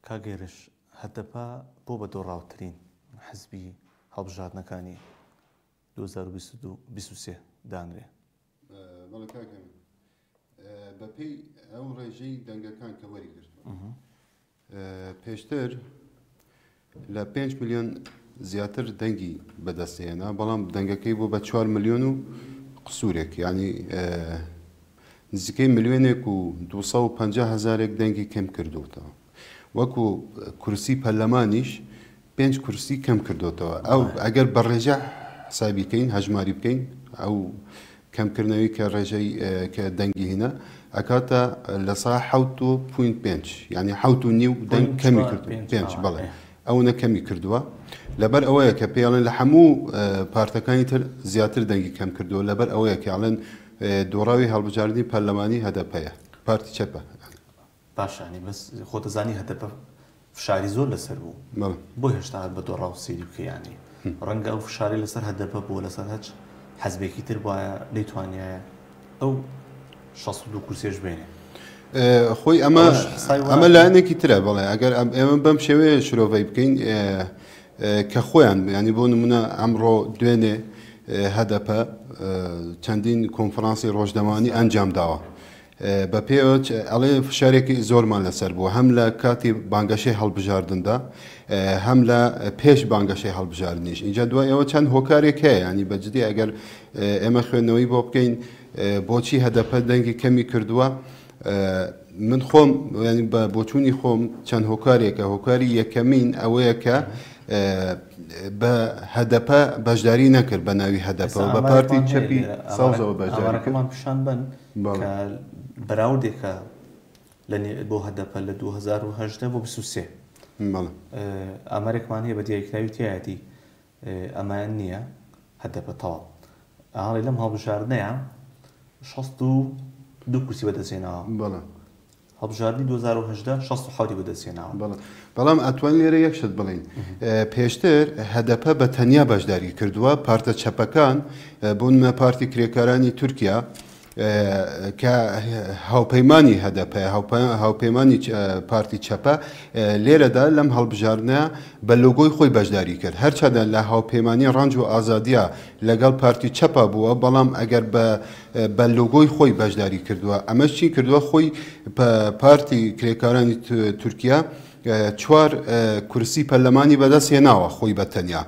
کاگەێرش هەتەپا بۆ بە دۆڕاوترین حزبی هەڵبژاردنەکانی 2023 دانرێ. بەڵێ کاکەم بەپێی ئەو ڕێژەی دەنگەکان کە وەریگرت پێشتر لە 5 ملیۆن زیاتر دەنگی بەدەستێنا، بەڵام دەنگەکەی بۆ بە 4 ملیۆن و قسوورێک، یعنی نزیکەی ملیۆنێک و 250,000 دەنگی کەم کردوتەوە. وەکو کورسی پەرلەمانیش 5 کورسی کەم کردوتەوە. ئەو ئەگەر بە ڕێژە حسابی بکەین، هەژماری بکەین، ئەو کەمکردنەوەی کە ڕێژەی کە دەنگی هینە ئەکاتە لە سا 7.5، یعنی 7.5 دەنگ کەمی کردو. 5 بەڵێ ئەوە کەمی کردووە. لەبەر ئەوەیە کە پێڵێن لە هەموو پارتەکانی تر زیاتر دەنگی کەم کردووە، لەبەر ئەوەیە کەڵێن دۆڕاوی هەڵبژاردننی پەرلەمانی هەدەپەیە، پارتی چەپە. باشانی بەس خۆتەزانی هەدەپە فشاری زۆر لەسەر بوو، بۆ هێشتا بە دۆڕاو سێری بکەیانی ڕەنگە ئەو فشاری لەسەر هەدەپە بووە لەسەر هەچ حەزبێکی تر وایە دەیتوانایە ئەو 62 کورسێش بێنێ. خۆی ئەمە لایەنێکی ترە. بەڵێ ئەگەر ئێمە بەم شێوەیە شرۆڤەی بکەین کە خۆیان، ینی بۆ نمونە ئەمڕۆ دوێنێ هەدەپە چەندین کۆنفرانسی ڕۆژدەمانی ئەنجام داوە. بە پێوە ئەڵێ فشارێکی زۆرمان لەسەر بووە، هەم لە کاتی بانگەشەی هەڵبژاردندا، هەم لە پێش بانگەشەی هەڵبژاردنیش. اینجا دوای ئەوە چەند هۆکارێک هەیە، ینی بەجددی ئەگەر ئێمە خوێندنەوەی بۆ بکەین بۆچی هەدەپە دەنگی کەمی کردووە، من خۆم ینی بە بۆچوونی خۆم چەند هۆکارێکە. هۆکاری یەکەمین ئەوەیە کە بە هەدەپە بەشداری نەکرد بە ناوی هەدەپەوە، بە پارتی چەپی ساوزەوە بەشداری کرد. پیشان بن کە بەراوردێکە بۆ هەدەپە لە 2018 بۆ 23 ئامارێکمان هەیە بە دیاریکراوی تایەتی ئەمان نییە هەدەپە تەواو. ئاڵی لەم هەڵبژاردنەیە 62 کورسی بەدەستێناوە. هەڵبژاردننی 2018 67 بەدەستێناوە. بەڵام ئەتوان لێرە یەکشت بڵین، پێشتر هەدەپە بە تەنیا بەشداری کردووە، پارتە چەپەکان بوونمە پارتی کرێکارانی تورکیا کە هاوپەیمانی هەدەپە، هاوپەیمانی پارتی چەپە لێرەدا لەم هەڵبژاردنە بە لۆگۆی خۆی بەشداری کرد. هەرچەندە لە هاوپەیمانی ڕەنج و ئازادیە لەگەڵ پارتی چەپە بووە، بەڵام ئەگەر بە لۆگۆی خۆی بەشداری کردووە. ئەمە چی کردووە؟ خۆی پارتی کرێکارانی تورکیا 4 کورسی پەرلەمانی بەدەست هێناوە خۆی بەتەنیا.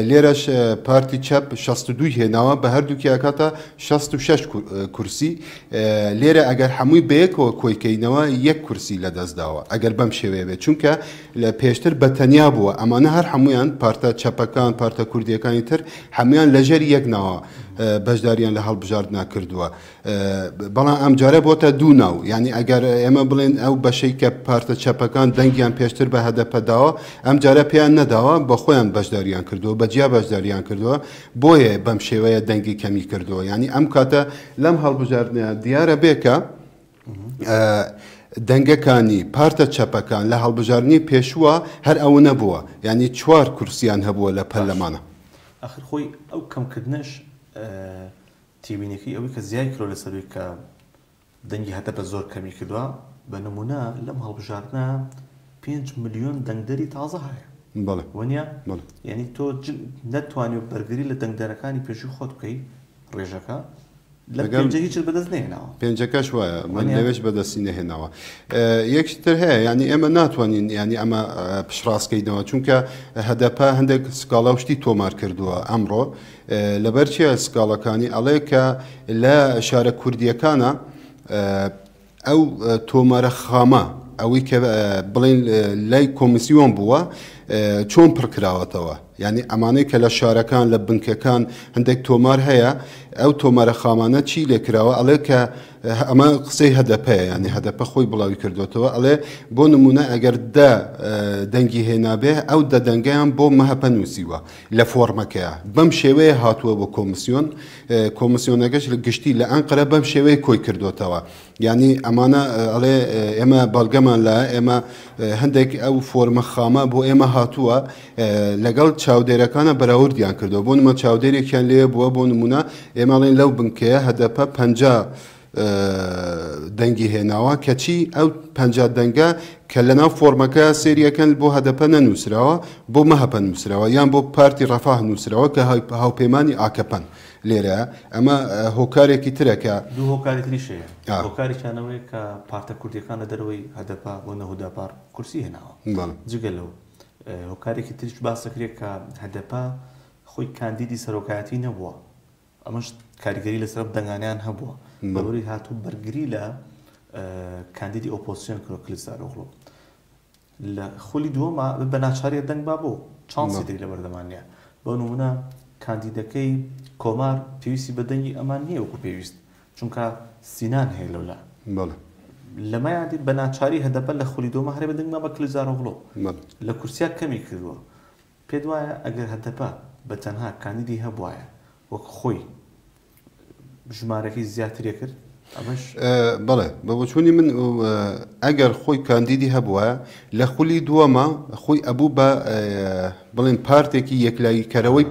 لێرەش پارتی چەپ 62 هێناوە، بە هەردووکی ئەکاتە 66 کورسی. لێرە ئەگەر هەمووی بەیەکەوە کۆیکەینەوە 1 کورسی لەدەستداوە ئەگەر بەم شێوەیە بێت، چونکە لە پێشتر بەتەنیا بووە. ئەمانە هەر هەمویان پارتە چەپەکان، پارتە کوردیەکانی تر هەمویان لەژێر یەکناوە بەشداریان لە هەڵبژاردنە کردووە. بەڵام ئەم جارە بۆتە دوو ناو، یعنی ئەگەر ئێمە بڵێن ئەو بەشەی کە پارتە چەپەکان دەنگیان پێشتر بە هەدەپە داوە، ئەم جارە پێیان نەداوە، بە خۆیان بەشداریان کردووە، بەجیا بەشداریان کردووە، بۆیە بەم شێوەیە دەنگی کەمی کردووە. یعنی ئەم کاتە لەم هەڵبژاردنە دیارە بێکە دەنگەکانی پارتە چەپەکان لە هەڵبژاردننی پێشووە هەر ئەوە نەبووە، یعنی 4 کورسیان هەبووە لە پەرلەمانە. ئاخر خۆی ئەو کەمکردنەش تیبینێکی ئەوەی کە زیای کرۆ لەسەروی کە دەنگی هەدەپە زۆر کەمی کردووە. بە نمونە لەم هەڵبژاردنە 5 ملیۆن دەنگدەری تازە هەیە. وەنیە یعنی تۆ نەتوانێت بەرگری لە دەنگدەرەکانی پێشوو خۆت بکەی ڕێژەکە لە پێنجەکە چ بەدەست نهێناوە. پێنجەکەش وایە من لەوێش بەدەستی نەهێناوە. یەکتر هەیە، ینی ئێمە ناتوانین ینی ئەمە پشڕاستکەینەوە، چونکە هەدەپە هەندێک سکاڵا و شتی تۆمار کردووە ئەمڕۆ. لەبەر چیە سکاڵەکانی ئەڵێ کە لە شارە کوردیەکانە ئەو تۆمارە خامە ئەوەی کە بڵێن لای کۆمیسیۆن بووە چۆن پڕکراوەتەوە، یعنی ئەمانەی کە لە شارەکان لە بنکەکان هەندێک تۆمار هەیە، ئەو تۆمارە خامانە چی لێکراوە؟ ئەڵێ کە ئەمە قسەی هەدەپەیە، ینی هەدەپە خۆی بڵاوی کردوێتەوە. ئەڵێ بۆ نمونە ئەگەر دەنگی هێنابێ ئەو دەنگیان بۆ مەهەپە نووسیوە لە فۆرمەکەیە، بەم شێوەیە هاتووە بۆ کۆمیسیۆن. کۆمیسیۆنەکەش لە گشتی لە ئەنقەرە بەم شێوەیە کۆی کردوێتەوە. یعنی ئەمانە ئەڵێ ئێمە بەڵگەمان لە ئێمە هەندێک ئەو فۆرمە خامە بۆ ئێمە هاتووە لەگەڵ چاودێرەکانە بەراوردیان کردەوە. بۆ نمە چاودێرێکیان لێ بووە، بۆ نمونە ئێمەڵێن لەو بنکەیە هەدەپە 50 دەنگی هێناوە کەچی ئەو پەنج دەنگە کە لەناو فۆرمەکە سێریەکەن بۆ هەدەپە نەنووسراوە بۆ مەهەپە نووسراوە یان بۆ پارتی ڕەفاه نووسراوە کە هاوپەیمانی ئاکەپەن لێرە ئەمە هۆکارێکی ترەکە دوو هۆکاری تریشەیە هۆکاریانەوەی کە پارتە کوردیەکان لە دەرەوەی هەدەپە بۆ نەهوداپار کورسی هێناوە جگە لەو هۆکارێکی تریش باسەکرێت کە هەدەپە خۆی کاندیدی سەرۆکایەتی نەبووە ئەمەش کاریگەری لەسەر دەنگانیان هەبووە بەوەری هاتوو بەرگری لە کاندیدی ئۆپۆسیۆن کرۆ کلیساڕۆغڵۆ لە خولی دووەمە بە ناچارێت دەنگ با بۆ چانسی دەی لە بەردەمانە بۆ نمونە کاندیدەکەی کۆمار پێویستی بە دەنگی ئەمان نییە وەکو پێویست چونکە سینان هەیە لەولا لەمایان دیت بە ناچاری هەدەپە لە خولی دووەمە هەرێ بە دەنگما بە کلیساڕۆغڵۆ لە کورسیا کەمی کردووە پێت وایە ئەگەر هەدەپە بە تەنها کاندیدی هەبوایە وەک خۆی ژمارەکەی زیاترێ کرد بەڵێ بە بۆچوونی من ئەگەر خۆی کاندیدی هەبووە لە خولی دووەمە خۆی ئەبوو بە بڵێن پارتێکی یەکلاییکەرەوەی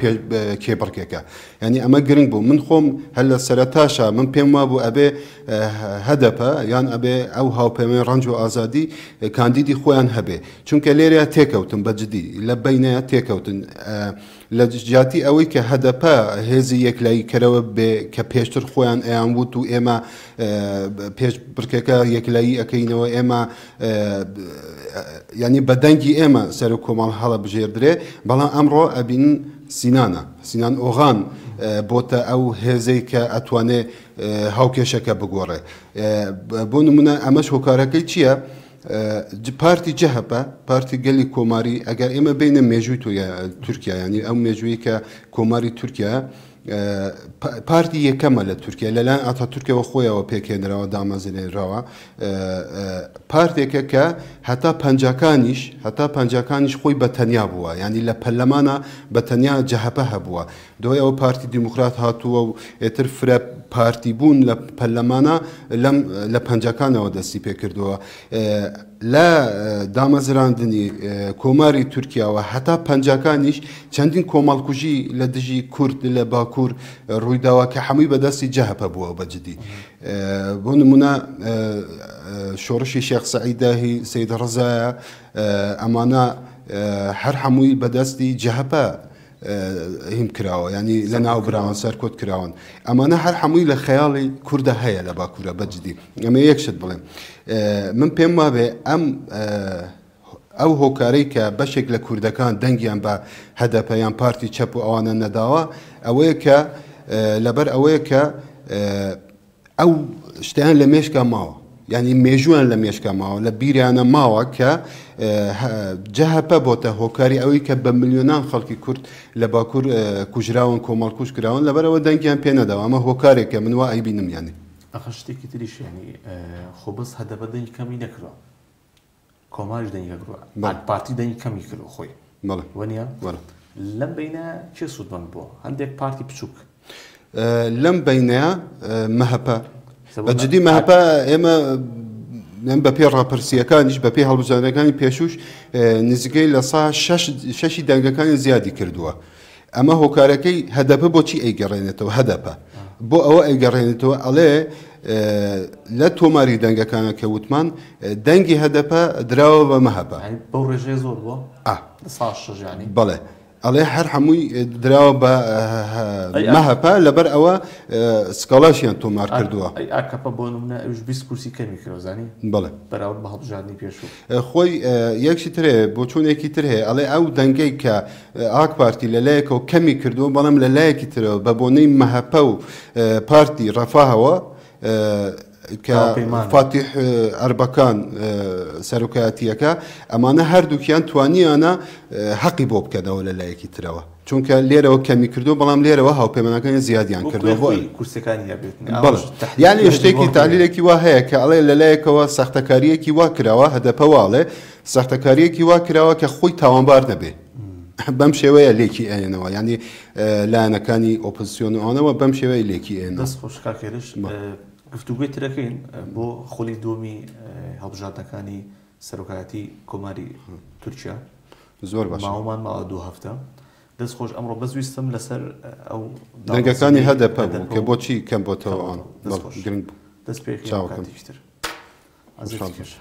کێبڕکێکە ینی ئەمە گرنگ بوو من خۆم هەل لە سەرەتاشە من پێم وابوو ئەبێ هەدەپە یان ئەبێ ئەو هاوپەیمەی ڕەنج و ئازادی کاندیدی خۆیان هەبێ چونکە لێرە تێکەوتن بەجددی لە بینەیە تێکەوتن لە جیاتی ئەوەی کە هەدەپە هێزی یەکلاییکەرەوە بێ کە پێشتر خۆیان ئەیان وت و ئێمە پێش بڕکێکە یەکلایی ئەەکەینەوە ئێمە ینی بەدەنگی ئێمە سەر و کۆمەڵ هەڵە بژێردرێ بەڵام ئەمڕۆ ئەبین سینان ئۆغان بۆتە ئەو هێزەی کە ئەتوانێ هاوکێشەکە بگۆڕێ بۆ نمونە ئەمەش هۆکارەکەی چییە؟ پارتی جەهەپە پارتی گەلی کۆماری ئەگەر ئێمە بینە مێژووی تورکیا ینی ئەو مێژووی کە کۆماری تورکیا پارتی یەکەمە لە تورکیا لەلایەن ئاتا تورکیەوە خۆیەوە پێکێنراوە دامەزرێنراوە پارتێکە کە هەتا پەنجاکانیش خۆی بەتەنیا بووە ینی لە پەرلەمانە بەتەنیا جەهەپە هەبووە دوای ئەوە پارتی دیموکرات هاتووە و ئێتر فرە پارتی بوون لە پەرلەمانە لە پەنجەکانەوە دەستی پێکردووە لە دامەزراندنی کۆماری تورکیاوە هەتا پەنجاکانیش چەندین کۆمەڵکوژی لە دژی کورد لە باکوور ڕوویداوە کە هەمووی بەدەستی جەهەپە بووە بەجددی بۆ نمونە شۆڕشی شێخ سەعیداهی سەید ڕەزایە ئەمانە هەر هەمووی بەدەستی جەهەپە هیم کراوە ینی لە ناو براوان سەرکۆت کراون ئەمانە هەر هەمووی لە خەیاڵی کووردە هەیە لە باکوورە بەجددی ئەمە یەکشت بڵێم من پێم وابێ ئەو هۆکارەی کە بەشێک لە کوردەکان دەنگیان بە هەدەپەیان پارتی چەپ و ئەوانە نەداوە ئەوەیە کە لەبەر ئەوەیە کە ئەو شتیان لە مێشکە ماوە ینی مێژویان لە مێشکە ماوە لە بیریانە ماوە کە جەهەپە بۆتە هۆکاری ئەوەی کە بە ملیۆنان خەڵکی کورد لە باکوور کوژراون کۆمەڵکوژ کراون لەبەرەوە دەنگیان پێ نەداوە ئەمە هۆکارێکە من وا ئەیبینم ینی ئەخە شتێکی تریش ینی خۆ بەس هەدەپە دەنگی کەمی نەکردووە کۆماریش دەنگی کردووە پارتی دەنگی کەمی کردو خۆی وەنیە لەم بینە چێ سوودمەند بووە هەندێک پارتی بچووک لەم بینەیە مەهەپە بەجددی مەهەپە ئێمە بە پێ ڕاپرسیەکانیش بە پێ هەڵبژاردنەکانی پێشوش نزیکەی لە سا شەشی دەنگەکانی زیادی کردووە ئەمە هۆکارەکەی هەدەپە بۆچی ئەیگەڕێنێتەوە هەدەپە بۆ ئەوە ئەیگەڕێنێتەوە ئەڵێ لە تۆماری دەنگەکانە کە وتمان دەنگی هەدەپە دراوە بە مەهەپە بەو ڕێژەیە زۆر بووە بەڵێ ئەڵێ هەر هەمووی دراوە بە مەهەپە لەبەر ئەوە سکاڵاشیان تۆمار کردووە ئاکەپە بۆ نمونە ئەوش 20 کورسی کەمی کردوزانی بڵێ بەراورد بە هەڵبژاردننی پێشوو خۆی یەکشی تر هەیە بۆ چوونێکی تر هەیە ئەڵێ ئەو دەنگەی کە ئاک پارتی لەلایەکەوە کەمی کردووە بەڵام لەلایەکی ترەوە بە بۆنەی مەهەپە و پارتی ڕەفاهەوە کە فاتیح ئەربەکان سەرۆکایەتیەکە ئەمانە هەردووکیان توانیانە حەقی بۆ بکەنەوە لەلایەکی ترەوە چونکە لێرەوە کەمی کردو بەڵام لێرەوە هاوپەیمانەکانی زیادیان کردووە بۆ یعنی شتێکی تعلیلێکی وا هەیە کە ئەڵێ لەلایەکەوە سەختەکاریەکی وا کراوە هەدەپەواڵێ سەختەکاریەکی وا کراوە کە خۆی تاوانبار نەبێ بەم شێوەیە لێکی ئەێنەوە ینی لایەنەکانی ئۆپۆزیسیۆن و ئەوانەوە بەم شێوەیە لێکی ئێن دەست خۆشکاکێرش گفتوگوی ترەکەین بۆ خۆلی دومی هەڵبژاردنەکانی سەرۆکایەتی کۆماری تورکیا زۆر باش ماوەمان ماوە دوو هەفتە دەست خۆش ئەمڕۆ بەزویستم لەسەر ئەو دەنگەکانی هەدەپە بوو کە بۆچی کەم بۆتەوە ئەوان گرنگ بوو دەست پێکەی چاوەکەم. کاتێکتر خوشحال باش.